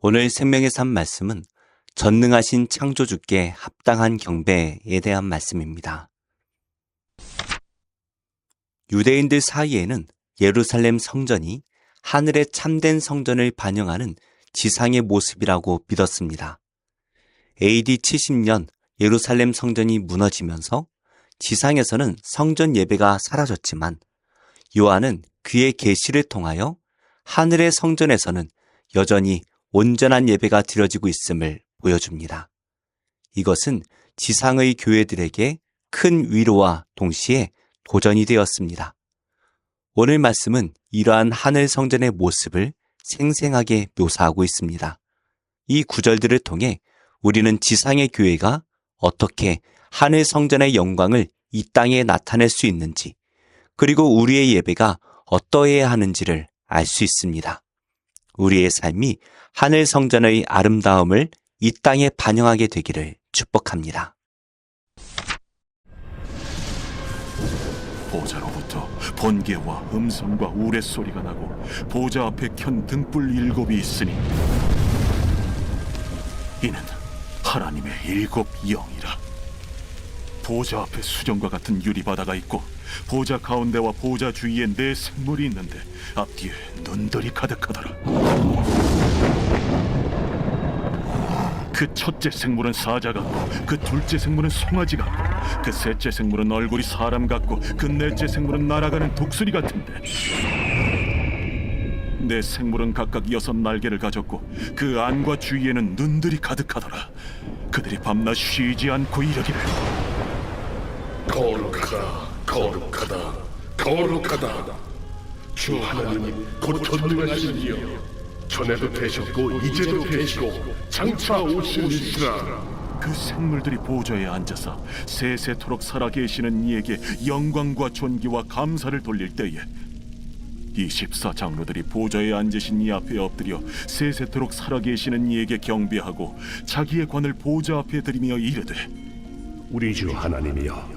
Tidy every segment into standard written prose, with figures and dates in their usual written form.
오늘 생명의 삶 말씀은 전능하신 창조주께 합당한 경배에 대한 말씀입니다. 유대인들 사이에는 예루살렘 성전이 하늘의 참된 성전을 반영하는 지상의 모습이라고 믿었습니다. AD 70년 예루살렘 성전이 무너지면서 지상에서는 성전 예배가 사라졌지만 요한은 그의 계시를 통하여 하늘의 성전에서는 여전히 온전한 예배가 드려지고 있음을 보여줍니다. 이것은 지상의 교회들에게 큰 위로와 동시에 도전이 되었습니다. 오늘 말씀은 이러한 하늘 성전의 모습을 생생하게 묘사하고 있습니다. 이 구절들을 통해 우리는 지상의 교회가 어떻게 하늘 성전의 영광을 이 땅에 나타낼 수 있는지, 그리고 우리의 예배가 어떠해야 하는지를 알 수 있습니다. 우리의 삶이 하늘 성전의 아름다움을 이 땅에 반영하게 되기를 축복합니다. 보좌로부터 번개와 음성과 우레소리가 나고 보좌 앞에 켠 등불 7이 있으니 이는 하나님의 7 영이라. 보좌 앞에 수정과 같은 유리바다가 있고 보좌 가운데와 보좌 주위에 4 생물이 있는데 앞뒤에 눈들이 가득하더라. 그 첫째 생물은 사자 같고 그 둘째 생물은 송아지 같고 그 셋째 생물은 얼굴이 사람 같고 그 넷째 생물은 날아가는 독수리 같은데 4 생물은 각각 6 날개를 가졌고 그 안과 주위에는 눈들이 가득하더라. 그들이 밤낮 쉬지 않고 이르기를 거룩하다, 거룩하다, 거룩하다. 주 하나님이 곧 전능하신 이여, 전에도 되셨고 이제도 되시고 장차 오실 이시라. 그 생물들이 보좌에 앉아서 세세토록 살아계시는 이에게 영광과 존귀와 감사를 돌릴 때에 24장로들이 보좌에 앉으신 이 앞에 엎드려 세세토록 살아계시는 이에게 경배하고 자기의 관을 보좌 앞에 들이며 이르되 우리 주 하나님이여,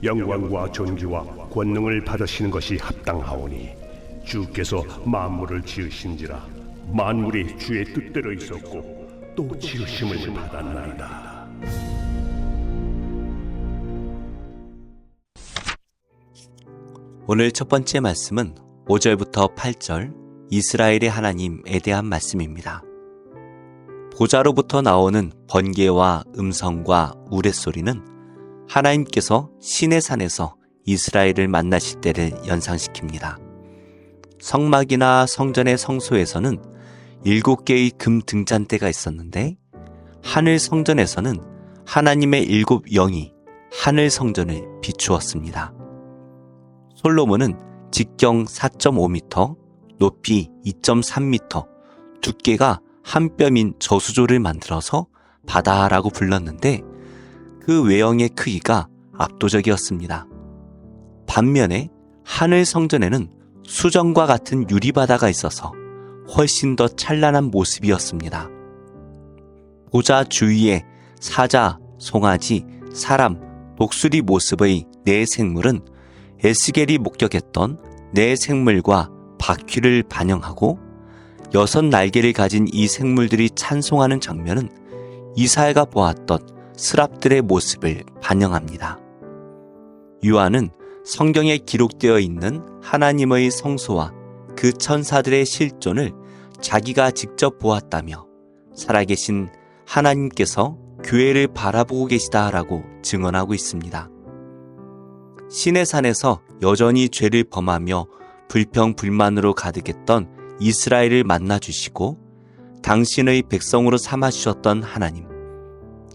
영광과 존귀와 권능을 받으시는 것이 합당하오니 주께서 만물을 지으신지라 만물이 주의 뜻대로 있었고 또 지으심을 받았나이다. 오늘 첫 번째 말씀은 5절부터 8절 이스라엘의 하나님에 대한 말씀입니다. 보좌로부터 나오는 번개와 음성과 우레소리는 하나님께서 시내산에서 이스라엘을 만나실 때를 연상시킵니다. 성막이나 성전의 성소에서는 7개의 금 등잔대가 있었는데 하늘 성전에서는 하나님의 7 영이 하늘 성전을 비추었습니다. 솔로몬은 직경 4.5m, 높이 2.3m, 두께가 한 뼘인 저수조를 만들어서 바다라고 불렀는데 그 외형의 크기가 압도적이었습니다. 반면에 하늘 성전에는 수정과 같은 유리바다가 있어서 훨씬 더 찬란한 모습이었습니다. 보좌 주위에 사자, 송아지, 사람, 독수리 모습의 4 생물은 에스겔이 목격했던 4 생물과 바퀴를 반영하고 6 날개를 가진 이 생물들이 찬송하는 장면은 이사야가 보았던 스랍들의 모습을 반영합니다. 요한은 성경에 기록되어 있는 하나님의 성소와 그 천사들의 실존을 자기가 직접 보았다며 살아계신 하나님께서 교회를 바라보고 계시다라고 증언하고 있습니다. 시내산에서 여전히 죄를 범하며 불평불만으로 가득했던 이스라엘을 만나주시고 당신의 백성으로 삼아주셨던 하나님,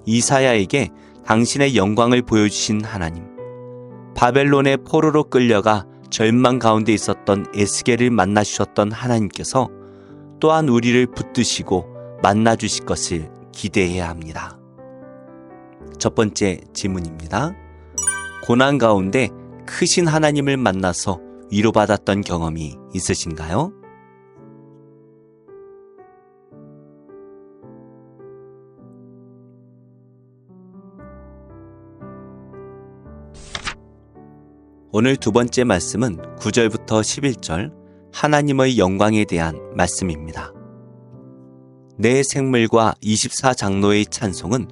이사야에게 당신의 영광을 보여주신 하나님, 바벨론의 포로로 끌려가 절망 가운데 있었던 에스겔을 만나주셨던 하나님께서 또한 우리를 붙드시고 만나주실 것을 기대해야 합니다. 첫 번째 질문입니다. 고난 가운데 크신 하나님을 만나서 위로받았던 경험이 있으신가요? 오늘 두 번째 말씀은 9절부터 11절 하나님의 영광에 대한 말씀입니다. 내 생물과 24장로의 찬송은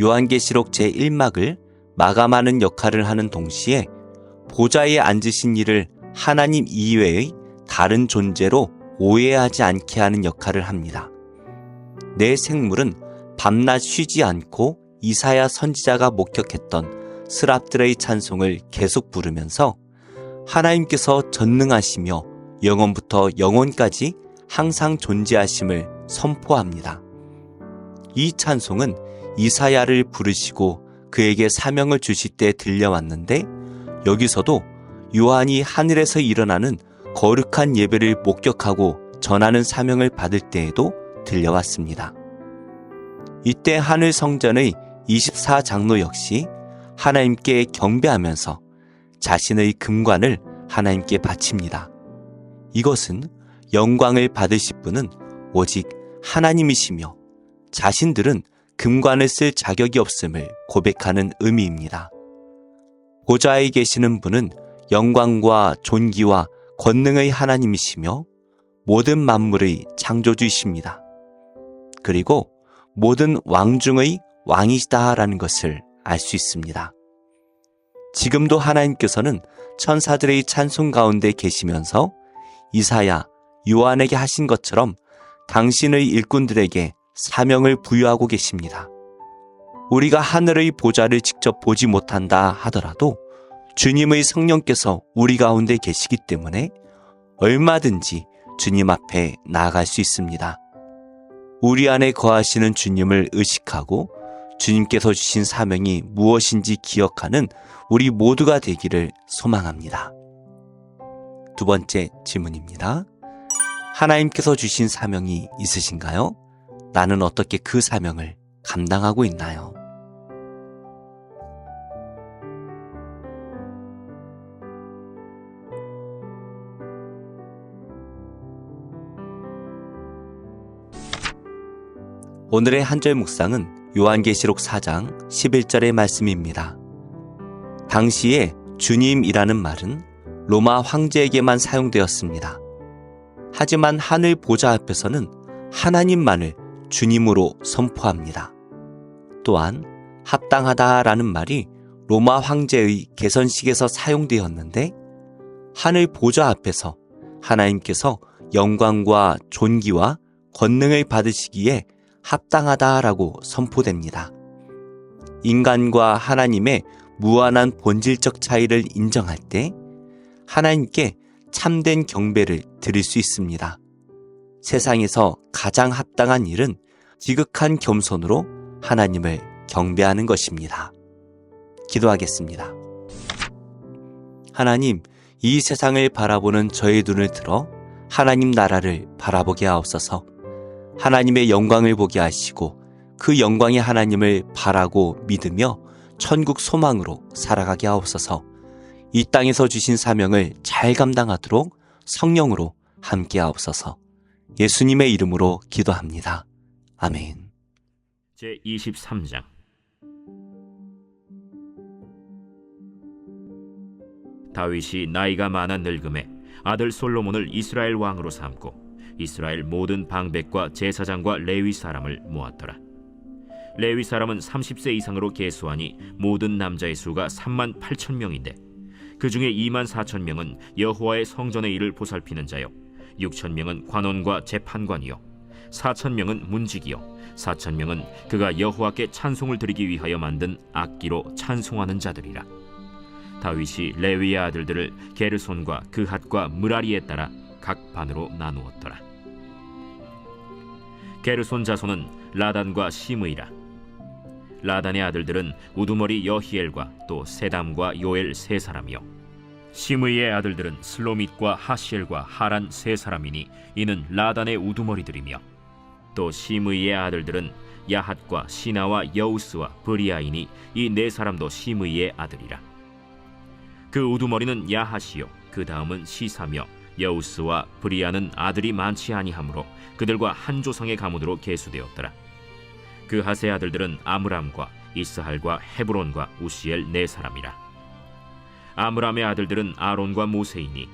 요한계시록 제1막을 마감하는 역할을 하는 동시에 보좌에 앉으신 이를 하나님 이외의 다른 존재로 오해하지 않게 하는 역할을 합니다. 내 생물은 밤낮 쉬지 않고 이사야 선지자가 목격했던 스랍들의 찬송을 계속 부르면서 하나님께서 전능하시며 영원부터 영원까지 항상 존재하심을 선포합니다. 이 찬송은 이사야를 부르시고 그에게 사명을 주실 때 들려왔는데, 여기서도 요한이 하늘에서 일어나는 거룩한 예배를 목격하고 전하는 사명을 받을 때에도 들려왔습니다. 이때 하늘 성전의 24장로 역시 하나님께 경배하면서 자신의 금관을 하나님께 바칩니다. 이것은 영광을 받으실 분은 오직 하나님이시며 자신들은 금관을 쓸 자격이 없음을 고백하는 의미입니다. 보좌에 계시는 분은 영광과 존귀와 권능의 하나님이시며 모든 만물의 창조주이십니다. 그리고 모든 왕 중의 왕이시다라는 것을 알 수 있습니다. 지금도 하나님께서는 천사들의 찬송 가운데 계시면서 이사야, 요한에게 하신 것처럼 당신의 일꾼들에게 사명을 부여하고 계십니다. 우리가 하늘의 보좌를 직접 보지 못한다 하더라도 주님의 성령께서 우리 가운데 계시기 때문에 얼마든지 주님 앞에 나아갈 수 있습니다. 우리 안에 거하시는 주님을 의식하고 주님께서 주신 사명이 무엇인지 기억하는 우리 모두가 되기를 소망합니다. 두 번째 질문입니다. 하나님께서 주신 사명이 있으신가요? 나는 어떻게 그 사명을 감당하고 있나요? 오늘의 한절 묵상은 요한계시록 4장 11절의 말씀입니다. 당시에 주님이라는 말은 로마 황제에게만 사용되었습니다. 하지만 하늘 보좌 앞에서는 하나님만을 주님으로 선포합니다. 또한 합당하다라는 말이 로마 황제의 개선식에서 사용되었는데, 하늘 보좌 앞에서 하나님께서 영광과 존귀와 권능을 받으시기에 합당하다라고 선포됩니다. 인간과 하나님의 무한한 본질적 차이를 인정할 때 하나님께 참된 경배를 드릴 수 있습니다. 세상에서 가장 합당한 일은 지극한 겸손으로 하나님을 경배하는 것입니다. 기도하겠습니다. 하나님, 이 세상을 바라보는 저의 눈을 들어 하나님 나라를 바라보게 하옵소서. 하나님의 영광을 보게 하시고 그 영광의 하나님을 바라고 믿으며 천국 소망으로 살아가게 하옵소서. 이 땅에서 주신 사명을 잘 감당하도록 성령으로 함께 하옵소서. 예수님의 이름으로 기도합니다. 아멘. 제23장 다윗이 나이가 많아 늙음에 아들 솔로몬을 이스라엘 왕으로 삼고 이스라엘 모든 방백과 제사장과 레위 사람을 모았더라. 레위 사람은 30세 이상으로 계수하니 모든 남자의 수가 38,000명인데 그 중에 24,000명은 여호와의 성전의 일을 보살피는 자요, 6,000명은 관원과 재판관이요, 4,000명은 문지기요, 4,000명은 그가 여호와께 찬송을 드리기 위하여 만든 악기로 찬송하는 자들이라. 다윗이 레위의 아들들을 게르손과 그핫과 므라리에 따라 각 반으로 나누었더라. 게르손 자손은 라단과 시므이라. 라단의 아들들은 우두머리 여히엘과 또 세담과 요엘 세 사람이요, 시므이의 아들들은 슬로밋과 하시엘과 하란 세 사람이니 이는 라단의 우두머리들이며, 또 시므이의 아들들은 야핫과 시나와 여우스와 브리아이니 이 네 사람도 시므이의 아들이라. 그 우두머리는 야핫이요, 그 다음은 시사며 여우스와 브리아는 아들이 많지 아니하므로 그들과 한 조상의 가문으로 계수되었더라. 그 핫의 아들들은 아므람과 이스할과 헤브론과 우시엘 네 사람이라. 아므람의 아들들은 아론과 모세이니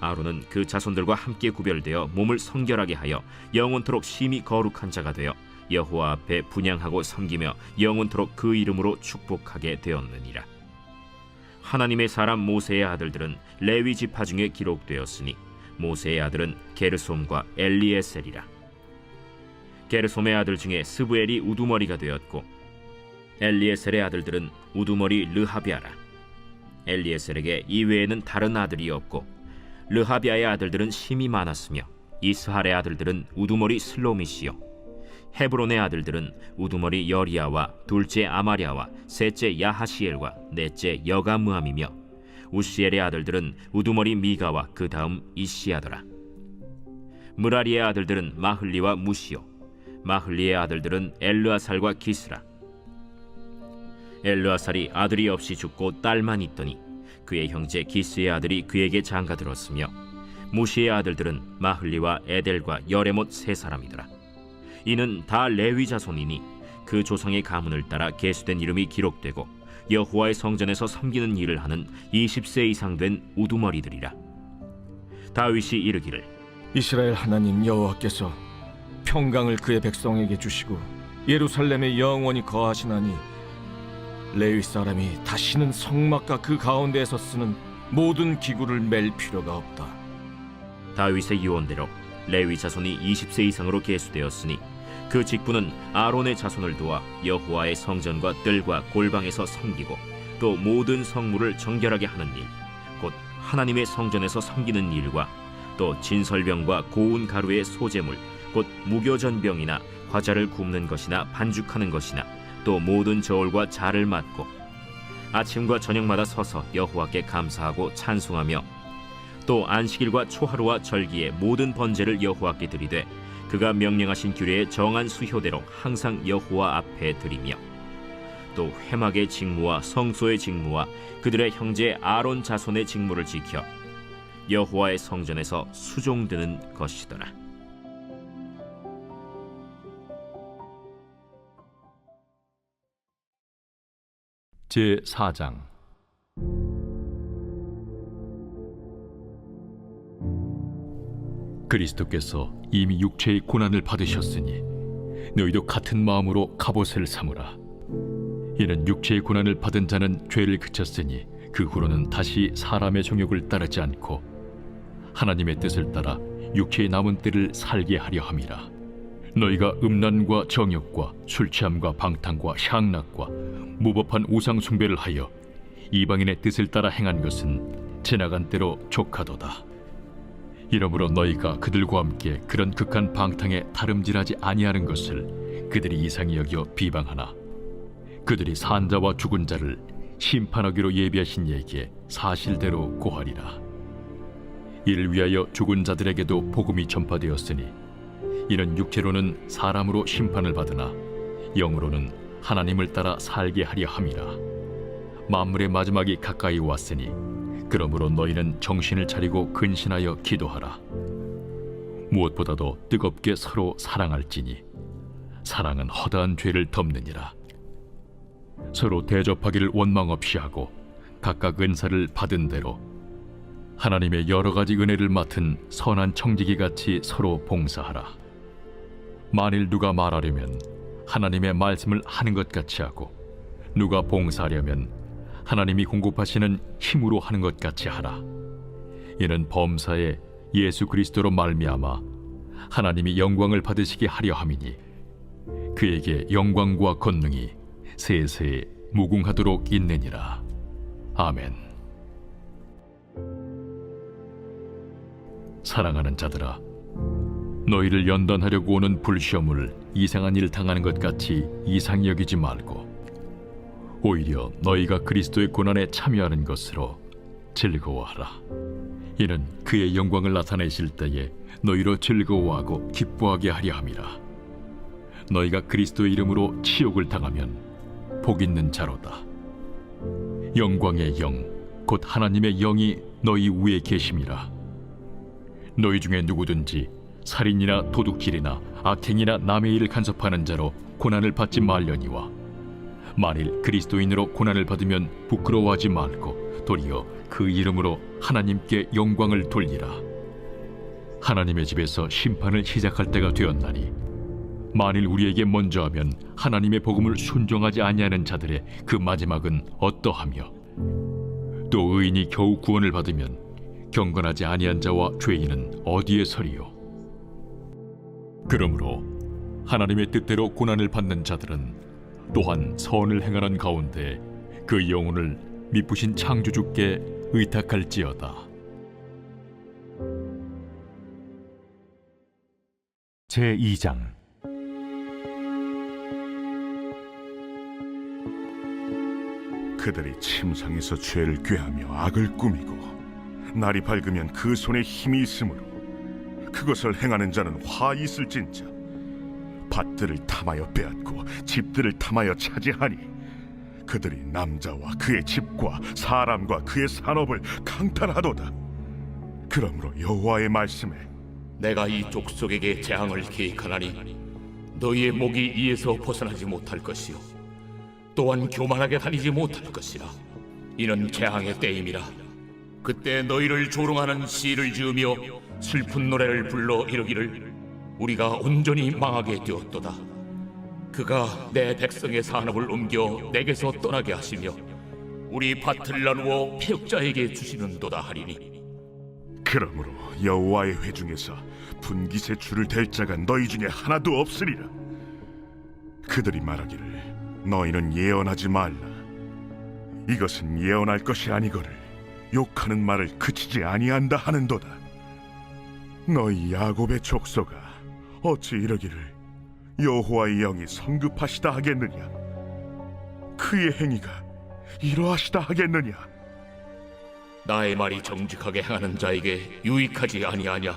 아론은 그 자손들과 함께 구별되어 몸을 성결하게 하여 영원토록 심히 거룩한 자가 되어 여호와 앞에 분향하고 섬기며 영원토록 그 이름으로 축복하게 되었느니라. 하나님의 사람 모세의 아들들은 레위 지파 중에 기록되었으니 모세의 아들은 게르솜과 엘리에셀이라. 게르솜의 아들 중에 스부엘이 우두머리가 되었고 엘리에셀의 아들들은 우두머리 르하비아라. 엘리에셀에게 이외에는 다른 아들이 없고 르하비아의 아들들은 심이 많았으며 이스할의 아들들은 우두머리 슬로미시요 헤브론의 아들들은 우두머리 여리야와 둘째 아마랴와 셋째 야하시엘과 넷째 여가므함이며 우시엘의 아들들은 우두머리 미가와 그 다음 이시야더라. 무라리의 아들들은 마흘리와 무시요 마흘리의 아들들은 엘르아살과 기스라. 엘르아살이 아들이 없이 죽고 딸만 있더니 그의 형제 기스의 아들이 그에게 장가들었으며 무시의 아들들은 마흘리와 에델과 여레못 세 사람이더라. 이는 다 레위 자손이니 그 조상의 가문을 따라 계수된 이름이 기록되고 여호와의 성전에서 섬기는 일을 하는 20세 이상 된 우두머리들이라. 다윗이 이르기를 이스라엘 하나님 여호와께서 평강을 그의 백성에게 주시고 예루살렘에 영원히 거하시나니 레위 사람이 다시는 성막과 그 가운데에서 쓰는 모든 기구를 맬 필요가 없다. 다윗의 유언대로 레위 자손이 20세 이상으로 계수되었으니 그 직분은 아론의 자손을 도와 여호와의 성전과 뜰과 골방에서 섬기고 또 모든 성물을 정결하게 하는 일, 곧 하나님의 성전에서 섬기는 일과 또 진설병과 고운 가루의 소재물, 곧 무교전병이나 과자를 굽는 것이나 반죽하는 것이나 또 모든 저울과 자를 맡고 아침과 저녁마다 서서 여호와께 감사하고 찬송하며 또 안식일과 초하루와 절기의 모든 번제를 여호와께 드리되 그가 명령하신 규례의 정한 수효대로 항상 여호와 앞에 드리며 또 회막의 직무와 성소의 직무와 그들의 형제 아론 자손의 직무를 지켜 여호와의 성전에서 수종드는 것이더라. 제4장 그리스도께서 이미 육체의 고난을 받으셨으니 너희도 같은 마음으로 갑옷을 삼으라. 이는 육체의 고난을 받은 자는 죄를 그쳤으니 그 후로는 다시 사람의 정욕을 따르지 않고 하나님의 뜻을 따라 육체의 남은 때를 살게 하려 함이라. 너희가 음란과 정욕과 술취함과 방탕과 향락과 무법한 우상 숭배를 하여 이방인의 뜻을 따라 행한 것은 지나간 때로 족하도다. 이러므로 너희가 그들과 함께 그런 극한 방탕에 다름질하지 아니하는 것을 그들이 이상히 여겨 비방하나 그들이 산자와 죽은 자를 심판하기로 예비하신 이에게 사실대로 고하리라. 이를 위하여 죽은 자들에게도 복음이 전파되었으니 이는 육체로는 사람으로 심판을 받으나 영으로는 하나님을 따라 살게 하려 함이라. 만물의 마지막이 가까이 왔으니 그러므로 너희는 정신을 차리고 근신하여 기도하라. 무엇보다도 뜨겁게 서로 사랑할지니 사랑은 허다한 죄를 덮느니라. 서로 대접하기를 원망 없이 하고 각각 은사를 받은 대로 하나님의 여러 가지 은혜를 맡은 선한 청지기 같이 서로 봉사하라. 만일 누가 말하려면 하나님의 말씀을 하는 것 같이 하고 누가 봉사하려면 하나님이 공급하시는 힘으로 하는 것 같이 하라. 이는 범사에 예수 그리스도로 말미암아 하나님이 영광을 받으시게 하려 함이니 그에게 영광과 권능이 세세에 무궁하도록 있느니라. 아멘. 사랑하는 자들아, 너희를 연단하려고 오는 불시험을 이상한 일 당하는 것 같이 이상히 여기지 말고 오히려 너희가 그리스도의 고난에 참여하는 것으로 즐거워하라. 이는 그의 영광을 나타내실 때에 너희로 즐거워하고 기뻐하게 하려 함이라. 너희가 그리스도의 이름으로 치욕을 당하면 복 있는 자로다. 영광의 영, 곧 하나님의 영이 너희 위에 계심이라. 너희 중에 누구든지 살인이나 도둑질이나 악행이나 남의 일을 간섭하는 자로 고난을 받지 말려니와 만일 그리스도인으로 고난을 받으면 부끄러워하지 말고 도리어 그 이름으로 하나님께 영광을 돌리라. 하나님의 집에서 심판을 시작할 때가 되었나니 만일 우리에게 먼저 하면 하나님의 복음을 순종하지 아니하는 자들의 그 마지막은 어떠하며, 또 의인이 겨우 구원을 받으면 경건하지 아니한 자와 죄인은 어디에 서리요? 그러므로 하나님의 뜻대로 고난을 받는 자들은 또한 선을 행하는 가운데 그 영혼을 미쁘신 창조주께 의탁할지어다. 제2장 그들이 침상에서 죄를 꾀하며 악을 꾸미고 날이 밝으면 그 손에 힘이 있으므로 그것을 행하는 자는 화 있을진저. 밭들을 탐하여 빼앗고 집들을 탐하여 차지하니 그들이 남자와 그의 집과 사람과 그의 산업을 강탈하도다. 그러므로 여호와의 말씀에 내가 이 족속에게 재앙을 계획하나니 너희의 목이 이에서 벗어나지 못할 것이요 또한 교만하게 다니지 못할 것이라. 이는 재앙의 때임이라. 그때 너희를 조롱하는 시를 지으며 슬픈 노래를 불러 이르기를 우리가 온전히 망하게 되었도다. 그가 내 백성의 산업을 옮겨 내게서 떠나게 하시며 우리 밭을 나누어 패역자에게 주시는도다 하리니, 그러므로 여호와의 회중에서 분깃의 줄을 댈 자가 너희 중에 하나도 없으리라. 그들이 말하기를 너희는 예언하지 말라. 이것은 예언할 것이 아니거늘 욕하는 말을 그치지 아니한다 하는도다. 너희 야곱의 족속아, 어찌 이러기를 여호와의 영이 성급하시다 하겠느냐? 그의 행위가 이러하시다 하겠느냐? 나의 말이 정직하게 행하는 자에게 유익하지 아니하냐?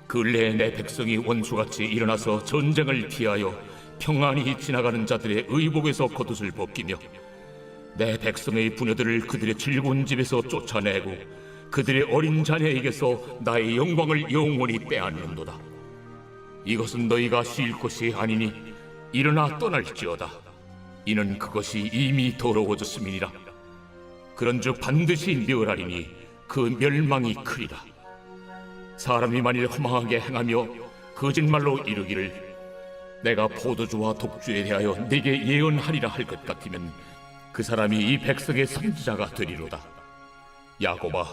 근래에 내 백성이 원수같이 일어나서 전쟁을 피하여 평안히 지나가는 자들의 의복에서 겉옷을 벗기며 내 백성의 부녀들을 그들의 즐거운 집에서 쫓아내고 그들의 어린 자녀에게서 나의 영광을 영원히 빼앗는도다. 이것은 너희가 쉴 것이 아니니 일어나 떠날지어다. 이는 그것이 이미 더러워졌음이니라. 그런즉 반드시 멸하리니 그 멸망이 크리라. 사람이 만일 허망하게 행하며 거짓말로 이르기를 내가 포도주와 독주에 대하여 네게 예언하리라 할 것 같으면 그 사람이 이 백성의 선지자가 되리로다. 야곱아,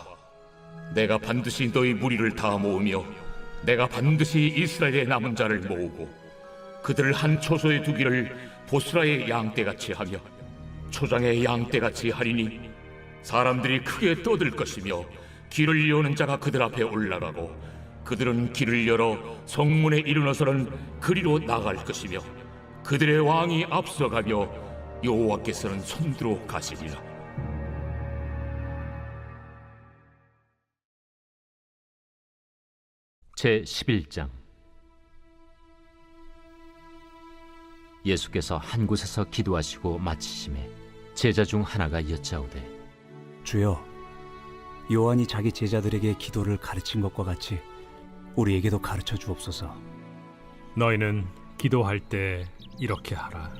내가 반드시 너희 무리를 다 모으며 내가 반드시 이스라엘의 남은 자를 모으고 그들을 한 초소에 두기를 보스라의 양떼같이 하며 초장의 양떼같이 하리니 사람들이 크게 떠들 것이며 길을 여는 자가 그들 앞에 올라가고 그들은 길을 열어 성문에 이르러서는 그리로 나갈 것이며 그들의 왕이 앞서가며 여호와께서는 손들어 가시리라. 제11장 예수께서 한 곳에서 기도하시고 마치심에 제자 중 하나가 여짜오되 주여, 요한이 자기 제자들에게 기도를 가르친 것과 같이 우리에게도 가르쳐 주옵소서. 너희는 기도할 때 이렇게 하라.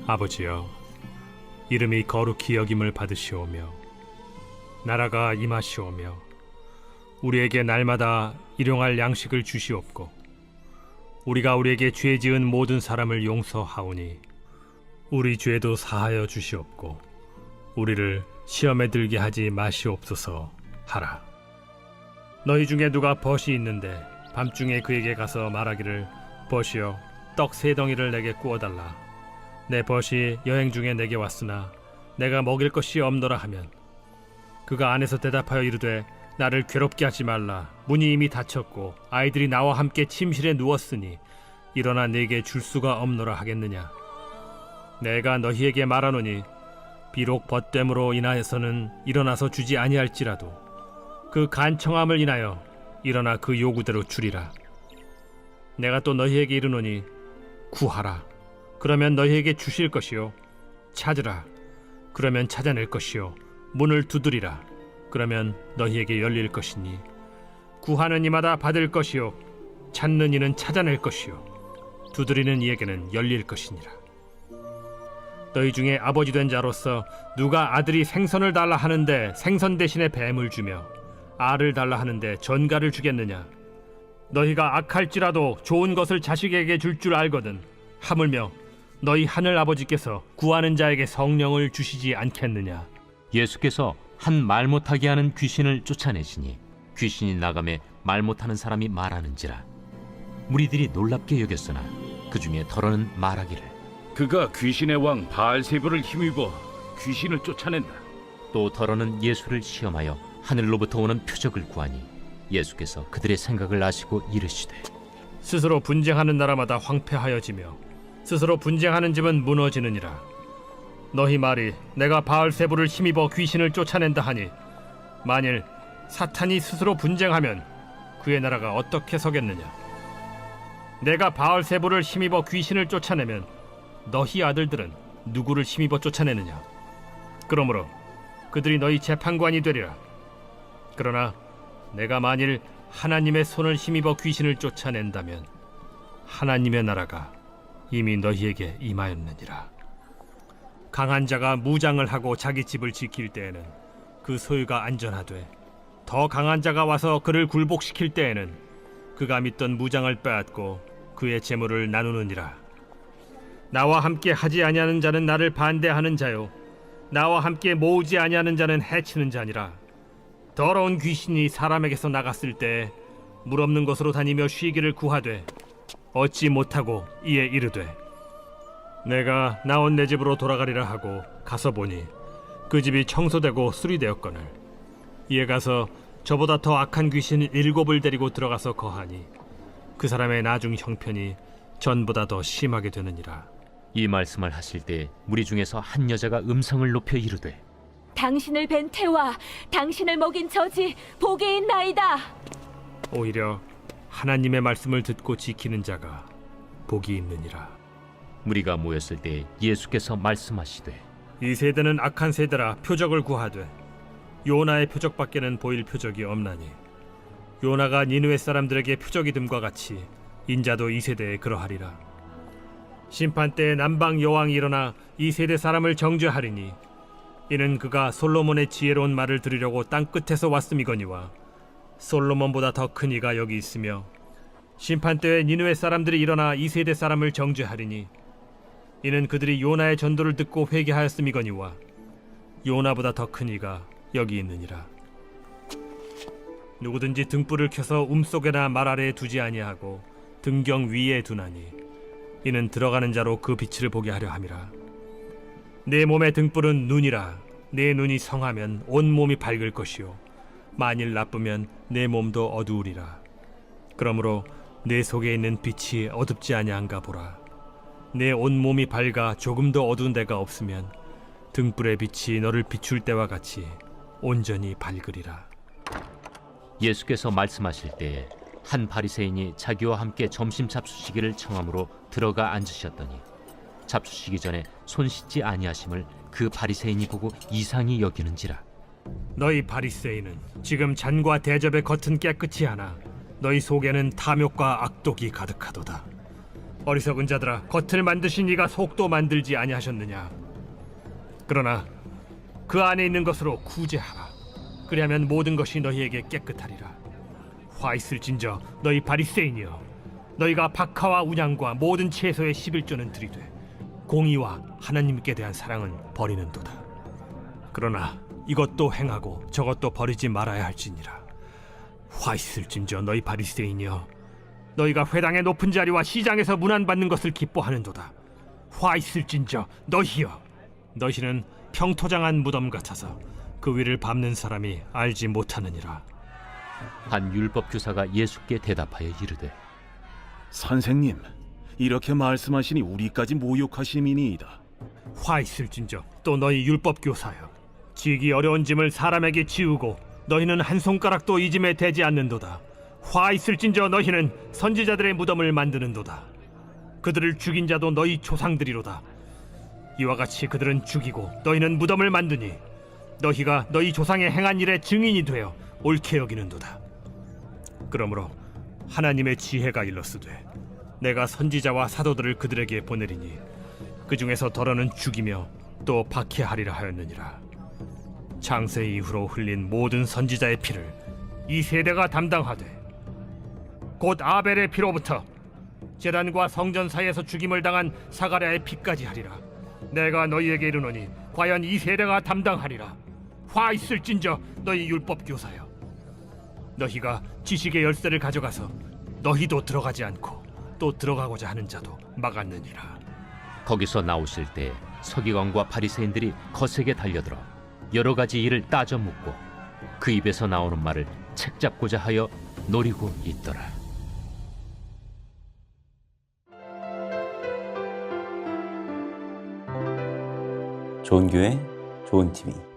아버지여, 이름이 거룩히 여김을 받으시오며 나라가 임하시오며 우리에게 날마다 일용할 양식을 주시옵고 우리가 우리에게 죄 지은 모든 사람을 용서하오니 우리 죄도 사하여 주시옵고 우리를 시험에 들게 하지 마시옵소서 하라. 너희 중에 누가 벗이 있는데 밤중에 그에게 가서 말하기를 벗이여 떡 3덩이를 내게 구워달라. 내 벗이 여행 중에 내게 왔으나 내가 먹일 것이 없노라 하면 그가 안에서 대답하여 이르되 나를 괴롭게 하지 말라. 문이 이미 닫혔고 아이들이 나와 함께 침실에 누웠으니 일어나 네게 줄 수가 없노라 하겠느냐. 내가 너희에게 말하노니 비록 벗됨으로 인하여서는 일어나서 주지 아니할지라도 그 간청함을 인하여 일어나 그 요구대로 주리라. 내가 또 너희에게 이르노니 구하라. 그러면 너희에게 주실 것이요. 찾으라. 그러면 찾아낼 것이요. 문을 두드리라. 그러면 너희에게 열릴 것이니 구하는 이마다 받을 것이요. 찾는 이는 찾아낼 것이요. 두드리는 이에게는 열릴 것이니라. 너희 중에 아버지 된 자로서 누가 아들이 생선을 달라 하는데 생선 대신에 뱀을 주며 알을 달라 하는데 전갈을 주겠느냐? 너희가 악할지라도 좋은 것을 자식에게 줄 줄 알거든. 하물며 너희 하늘 아버지께서 구하는 자에게 성령을 주시지 않겠느냐? 예수께서 한 말 못하게 하는 귀신을 쫓아내시니 귀신이 나가매 말 못하는 사람이 말하는지라. 무리들이 놀랍게 여겼으나 그 중에 더러는 말하기를 그가 귀신의 왕 바알세불을 힘입어 귀신을 쫓아낸다. 또 더러는 예수를 시험하여 하늘로부터 오는 표적을 구하니 예수께서 그들의 생각을 아시고 이르시되 스스로 분쟁하는 나라마다 황폐하여지며 스스로 분쟁하는 집은 무너지느니라. 너희 말이 내가 바알세불을 힘입어 귀신을 쫓아낸다 하니 만일 사탄이 스스로 분쟁하면 그의 나라가 어떻게 서겠느냐? 내가 바알세불을 힘입어 귀신을 쫓아내면 너희 아들들은 누구를 힘입어 쫓아내느냐? 그러므로 그들이 너희 재판관이 되리라. 그러나 내가 만일 하나님의 손을 힘입어 귀신을 쫓아낸다면 하나님의 나라가 이미 너희에게 임하였느니라. 강한 자가 무장을 하고 자기 집을 지킬 때에는 그 소유가 안전하되 더 강한 자가 와서 그를 굴복시킬 때에는 그가 믿던 무장을 빼앗고 그의 재물을 나누느니라. 나와 함께 하지 아니하는 자는 나를 반대하는 자요 나와 함께 모으지 아니하는 자는 해치는 자니라. 더러운 귀신이 사람에게서 나갔을 때 물 없는 곳으로 다니며 쉬기를 구하되 얻지 못하고 이에 이르되 내가 나온 내 집으로 돌아가리라 하고 가서 보니 그 집이 청소되고 수리되었거늘 이에 가서 저보다 더 악한 귀신 7을 데리고 들어가서 거하니 그 사람의 나중 형편이 전보다 더 심하게 되느니라. 이 말씀을 하실 때 무리 중에서 한 여자가 음성을 높여 이르되 당신을 뵌 태와 당신을 먹인 저지 복이 있나이다. 오히려 하나님의 말씀을 듣고 지키는 자가 복이 있느니라. 무리가 모였을 때 예수께서 말씀하시되 이 세대는 악한 세대라 표적을 구하되 요나의 표적밖에는 보일 표적이 없나니 요나가 니느웨 사람들에게 표적이 됨과 같이 인자도 이 세대에 그러하리라. 심판 때에 남방 여왕이 일어나 이 세대 사람을 정죄하리니 이는 그가 솔로몬의 지혜로운 말을 들으려고 땅 끝에서 왔음이거니와 솔로몬보다 더 큰 이가 여기 있으며 심판 때에 니느웨 사람들이 일어나 이 세대 사람을 정죄하리니 이는 그들이 요나의 전도를 듣고 회개하였음이거니와 요나보다 더 큰 이가 여기 있느니라. 누구든지 등불을 켜서 움속에나 말 아래에 두지 아니하고 등경 위에 두나니 이는 들어가는 자로 그 빛을 보게 하려 함이라. 내 몸의 등불은 눈이라. 내 눈이 성하면 온 몸이 밝을 것이요 만일 나쁘면 내 몸도 어두우리라. 그러므로 내 속에 있는 빛이 어둡지 아니한가 보라. 내 온 몸이 밝아 조금도 어두운 데가 없으면 등불의 빛이 너를 비출 때와 같이 온전히 밝으리라. 예수께서 말씀하실 때에 한 바리새인이 자기와 함께 점심 잡수시기를 청함으로 들어가 앉으셨더니 잡수시기 전에 손 씻지 아니하심을 그 바리새인이 보고 이상히 여기는지라. 너희 바리새인은 지금 잔과 대접의 겉은 깨끗이 하나 너희 속에는 탐욕과 악독이 가득하도다. 어리석은 자들아, 겉을 만드신 이가 속도 만들지 아니하셨느냐? 그러나 그 안에 있는 것으로 구제하라. 그리하면 모든 것이 너희에게 깨끗하리라. 화 있을진저 너희 바리새인이여, 너희가 박하와 운양과 모든 채소의 11조는 들이되 공의와 하나님께 대한 사랑은 버리는도다. 그러나 이것도 행하고 저것도 버리지 말아야 할지니라. 화 있을진저 너희 바리새인이여, 너희가 회당의 높은 자리와 시장에서 문안받는 것을 기뻐하는도다. 화 있을진저 너희여, 너희는 평토장한 무덤 같아서 그 위를 밟는 사람이 알지 못하느니라. 한 율법 교사가 예수께 대답하여 이르되 선생님, 이렇게 말씀하시니 우리까지 모욕하심이니이다. 화 있을진저 또 너희 율법 교사여, 지기 어려운 짐을 사람에게 지우고 너희는 한 손가락도 이 짐에 대지 않는도다. 화 있을진저 너희는 선지자들의 무덤을 만드는도다. 그들을 죽인 자도 너희 조상들이로다. 이와 같이 그들은 죽이고 너희는 무덤을 만드니 너희가 너희 조상의 행한 일의 증인이 되어 옳게 여기는도다. 그러므로 하나님의 지혜가 일렀으되 내가 선지자와 사도들을 그들에게 보내리니 그 중에서 더러는 죽이며 또 박해하리라 하였느니라. 창세 이후로 흘린 모든 선지자의 피를 이 세대가 담당하되 곧 아벨의 피로부터 제단과 성전 사이에서 죽임을 당한 사가랴의 피까지 하리라. 내가 너희에게 이르노니 과연 이 세대가 담당하리라. 화 있을진저 너희 율법 교사여, 너희가 지식의 열쇠를 가져가서 너희도 들어가지 않고 또 들어가고자 하는 자도 막았느니라. 거기서 나오실 때 서기관과 바리새인들이 거세게 달려들어 여러 가지 일을 따져 묻고 그 입에서 나오는 말을 책잡고자 하여 노리고 있더라. 좋은 교회, 좋은 TV.